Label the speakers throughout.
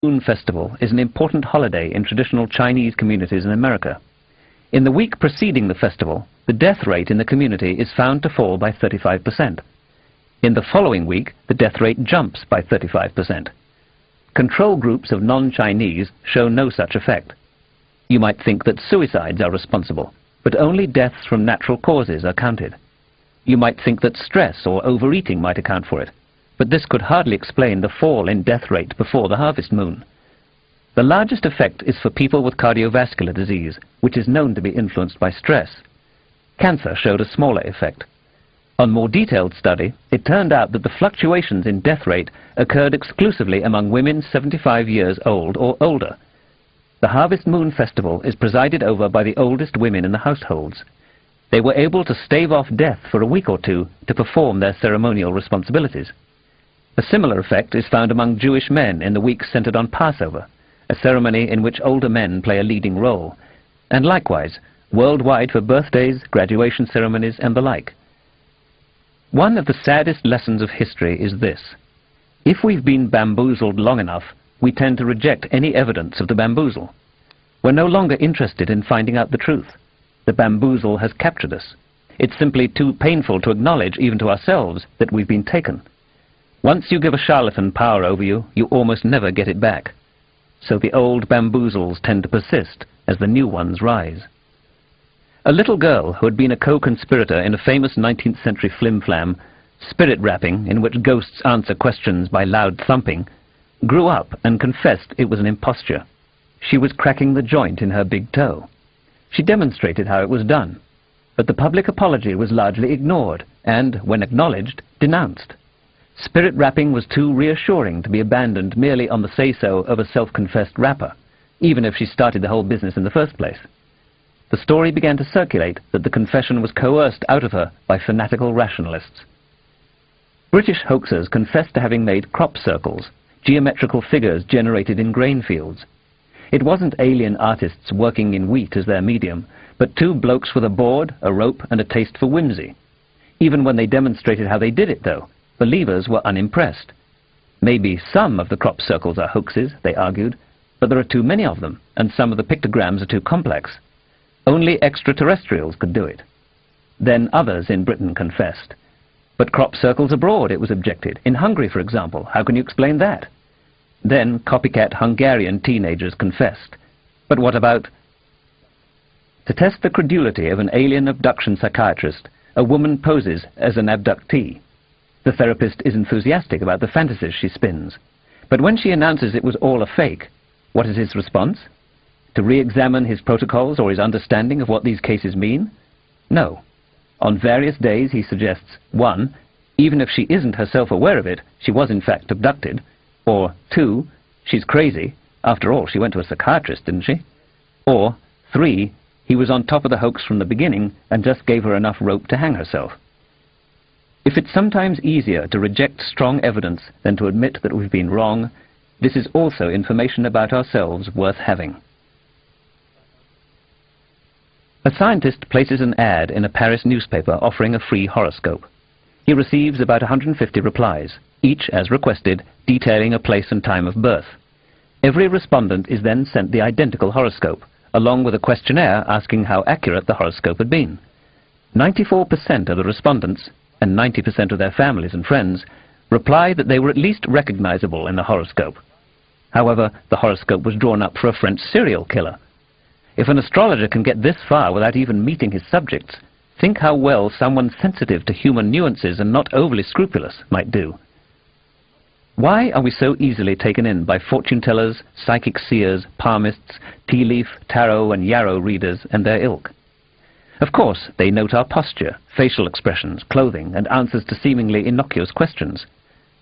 Speaker 1: Moon Festival is an important holiday in traditional Chinese communities in America. In the week preceding the festival, the death rate in the community is found to fall by 35%. In the following week, the death rate jumps by 35%. Control groups of non-Chinese show no such effect. You might think that suicides are responsible, but only deaths from natural causes are counted. You might think that stress or overeating might account for it, but this could hardly explain the fall in death rate before the harvest moon. The largest effect is for people with cardiovascular disease, which is known to be influenced by stress. Cancer showed a smaller effect. On more detailed study, it turned out that the fluctuations in death rate occurred exclusively among women 75 years old or older. The Harvest Moon Festival is presided over by the oldest women in the households. They were able to stave off death for a week or two to perform their ceremonial responsibilities. A similar effect is found among Jewish men in the week centered on Passover, a ceremony in which older men play a leading role, and likewise worldwide for birthdays, graduation ceremonies, and the like. One of the saddest lessons of history is this: if we've been bamboozled long enough, we tend to reject any evidence of the bamboozle. We're no longer interested in finding out the truth. The bamboozle has captured us. It's simply too painful to acknowledge, even to ourselves, that we've been taken. Once you give a charlatan power over you, you almost never get it back. So the old bamboozles tend to persist as the new ones rise. A little girl who had been a co-conspirator in a famous 19th century flim-flam, Spirit Rapping, in which ghosts answer questions by loud thumping, grew up and confessed it was an imposture. She was cracking the joint in her big toe. She demonstrated how it was done, but the public apology was largely ignored and, when acknowledged, denounced. Spirit rapping was too reassuring to be abandoned merely on the say-so of a self-confessed rapper, even if she started the whole business in the first place. The story began to circulate that the confession was coerced out of her by fanatical rationalists. British hoaxers confessed to having made crop circles, geometrical figures generated in grain fields. It wasn't alien artists working in wheat as their medium, but two blokes with a board, a rope, and a taste for whimsy. Even when they demonstrated how they did it, though, believers were unimpressed. Maybe some of the crop circles are hoaxes, they argued, but there are too many of them, and some of the pictograms are too complex. Only extraterrestrials could do it. Then others in Britain confessed. But crop circles abroad, it was objected. In Hungary, for example, how can you explain that? Then copycat Hungarian teenagers confessed. But what about... To test the credulity of an alien abduction psychiatrist, a woman poses as an abductee. The therapist is enthusiastic about the fantasies she spins. But when she announces it was all a fake, what is his response? To re-examine his protocols or his understanding of what these cases mean? No. On various days he suggests, 1, even if she isn't herself aware of it, she was in fact abducted, or 2, she's crazy, after all she went to a psychiatrist, didn't she? Or 3, he was on top of the hoax from the beginning and just gave her enough rope to hang herself. If it's sometimes easier to reject strong evidence than to admit that we've been wrong, this is also information about ourselves worth having. A scientist places an ad in a Paris newspaper offering a free horoscope. He receives about 150 replies, each, as requested, detailing a place and time of birth. Every respondent is then sent the identical horoscope, along with a questionnaire asking how accurate the horoscope had been. 94% of the respondents, and 90% of their families and friends, reply that they were at least recognizable in the horoscope. However, the horoscope was drawn up for a French serial killer. If an astrologer can get this far without even meeting his subjects, think how well someone sensitive to human nuances and not overly scrupulous might do. Why are we so easily taken in by fortune-tellers, psychic seers, palmists, tea leaf, tarot and yarrow readers and their ilk? Of course, they note our posture, facial expressions, clothing, and answers to seemingly innocuous questions.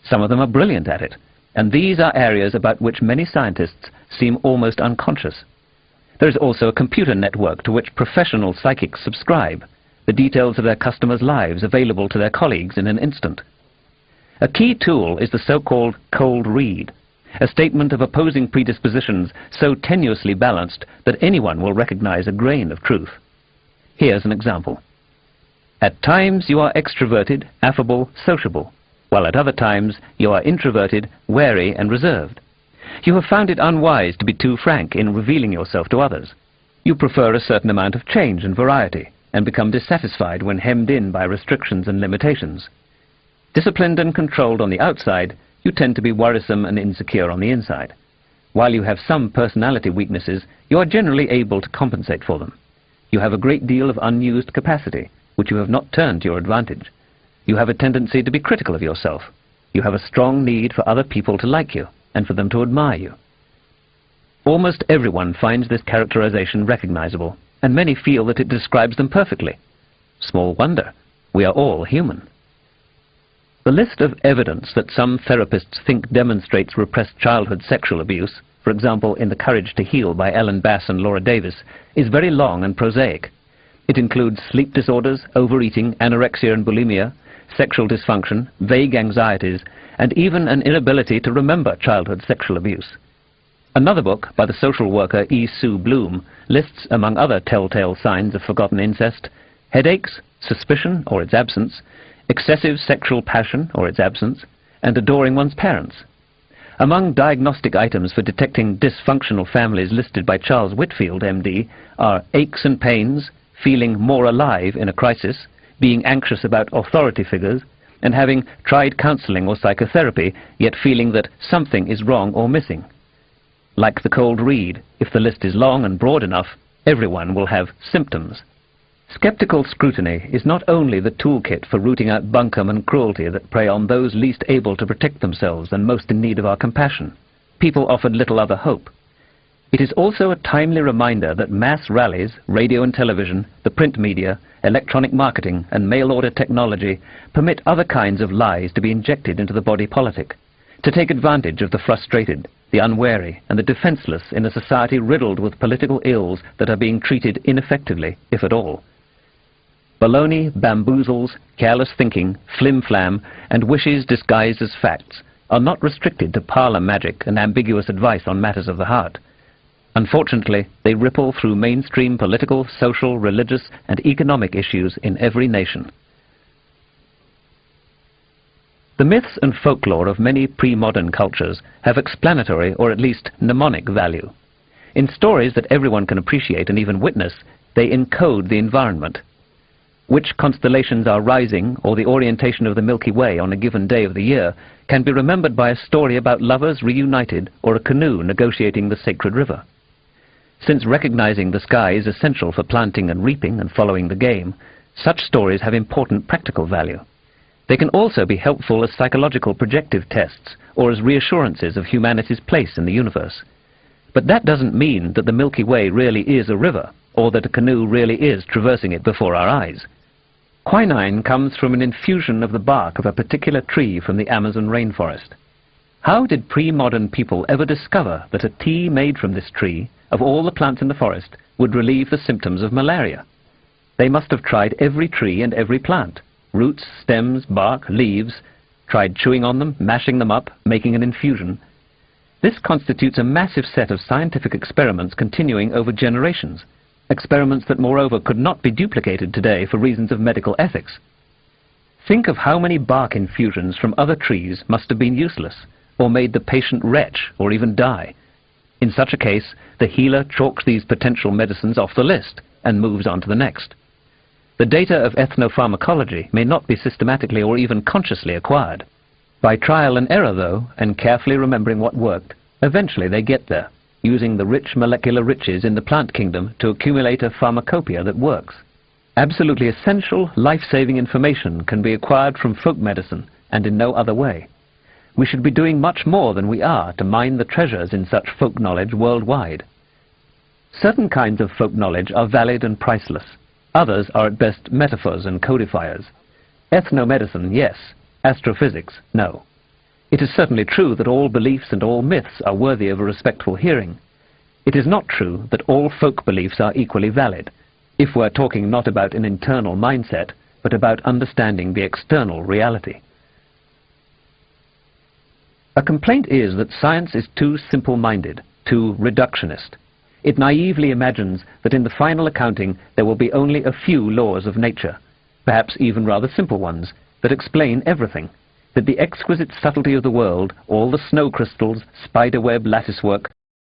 Speaker 1: Some of them are brilliant at it, and these are areas about which many scientists seem almost unconscious. There is also a computer network to which professional psychics subscribe, the details of their customers' lives available to their colleagues in an instant. A key tool is the so-called cold read, a statement of opposing predispositions so tenuously balanced that anyone will recognize a grain of truth. Here's an example. At times you are extroverted, affable, sociable, while at other times you are introverted, wary and reserved. You have found it unwise to be too frank in revealing yourself to others. You prefer a certain amount of change and variety, and become dissatisfied when hemmed in by restrictions and limitations. Disciplined and controlled on the outside, you tend to be worrisome and insecure on the inside. While you have some personality weaknesses, you are generally able to compensate for them. You have a great deal of unused capacity, which you have not turned to your advantage. You have a tendency to be critical of yourself. You have a strong need for other people to like you, and for them to admire you. Almost everyone finds this characterization recognizable, and many feel that it describes them perfectly. Small wonder. We are all human. The list of evidence that some therapists think demonstrates repressed childhood sexual abuse, for example in The Courage to Heal by Ellen Bass and Laura Davis, is very long and prosaic. It includes sleep disorders, overeating, anorexia and bulimia, sexual dysfunction, vague anxieties, and even an inability to remember childhood sexual abuse. Another book by the social worker E. Sue Bloom lists, among other telltale signs of forgotten incest, headaches, suspicion or its absence, excessive sexual passion or its absence, and adoring one's parents. Among diagnostic items for detecting dysfunctional families listed by Charles Whitfield, MD, are aches and pains, feeling more alive in a crisis, being anxious about authority figures, and having tried counseling or psychotherapy, yet feeling that something is wrong or missing. Like the cold read, if the list is long and broad enough, everyone will have symptoms. Skeptical scrutiny is not only the toolkit for rooting out bunkum and cruelty that prey on those least able to protect themselves and most in need of our compassion. People offered little other hope. It is also a timely reminder that mass rallies, radio and television, the print media, electronic marketing and mail-order technology permit other kinds of lies to be injected into the body politic, to take advantage of the frustrated, the unwary and the defenseless in a society riddled with political ills that are being treated ineffectively, if at all. Baloney, bamboozles, careless thinking, flim-flam, and wishes disguised as facts are not restricted to parlor magic and ambiguous advice on matters of the heart. Unfortunately, they ripple through mainstream political, social, religious, and economic issues in every nation. The myths and folklore of many pre-modern cultures have explanatory or at least mnemonic value. In stories that everyone can appreciate and even witness, they encode the environment. Which constellations are rising, or the orientation of the Milky Way on a given day of the year, can be remembered by a story about lovers reunited or a canoe negotiating the sacred river. Since recognizing the sky is essential for planting and reaping and following the game, such stories have important practical value. They can also be helpful as psychological projective tests or as reassurances of humanity's place in the universe. But that doesn't mean that the Milky Way really is a river, or that a canoe really is traversing it before our eyes. Quinine comes from an infusion of the bark of a particular tree from the Amazon rainforest. How did pre-modern people ever discover that a tea made from this tree, of all the plants in the forest, would relieve the symptoms of malaria? They must have tried every tree and every plant, roots, stems, bark, leaves, tried chewing on them, mashing them up, making an infusion. This constitutes a massive set of scientific experiments continuing over generations. Experiments that, moreover, could not be duplicated today for reasons of medical ethics. Think of how many bark infusions from other trees must have been useless, or made the patient retch, or even die. In such a case, the healer chalks these potential medicines off the list and moves on to the next. The data of ethnopharmacology may not be systematically or even consciously acquired. By trial and error, though, and carefully remembering what worked, eventually they get there, using the rich molecular riches in the plant kingdom to accumulate a pharmacopoeia that works. Absolutely essential, life-saving information can be acquired from folk medicine and in no other way. We should be doing much more than we are to mine the treasures in such folk knowledge worldwide. Certain kinds of folk knowledge are valid and priceless. Others are at best metaphors and codifiers. Ethnomedicine, yes. Astrophysics, no. It is certainly true that all beliefs and all myths are worthy of a respectful hearing. It is not true that all folk beliefs are equally valid, if we're talking not about an internal mindset, but about understanding the external reality. A complaint is that science is too simple-minded, too reductionist. It naively imagines that in the final accounting there will be only a few laws of nature, perhaps even rather simple ones, that explain everything, that the exquisite subtlety of the world, all the snow crystals, spiderweb latticework,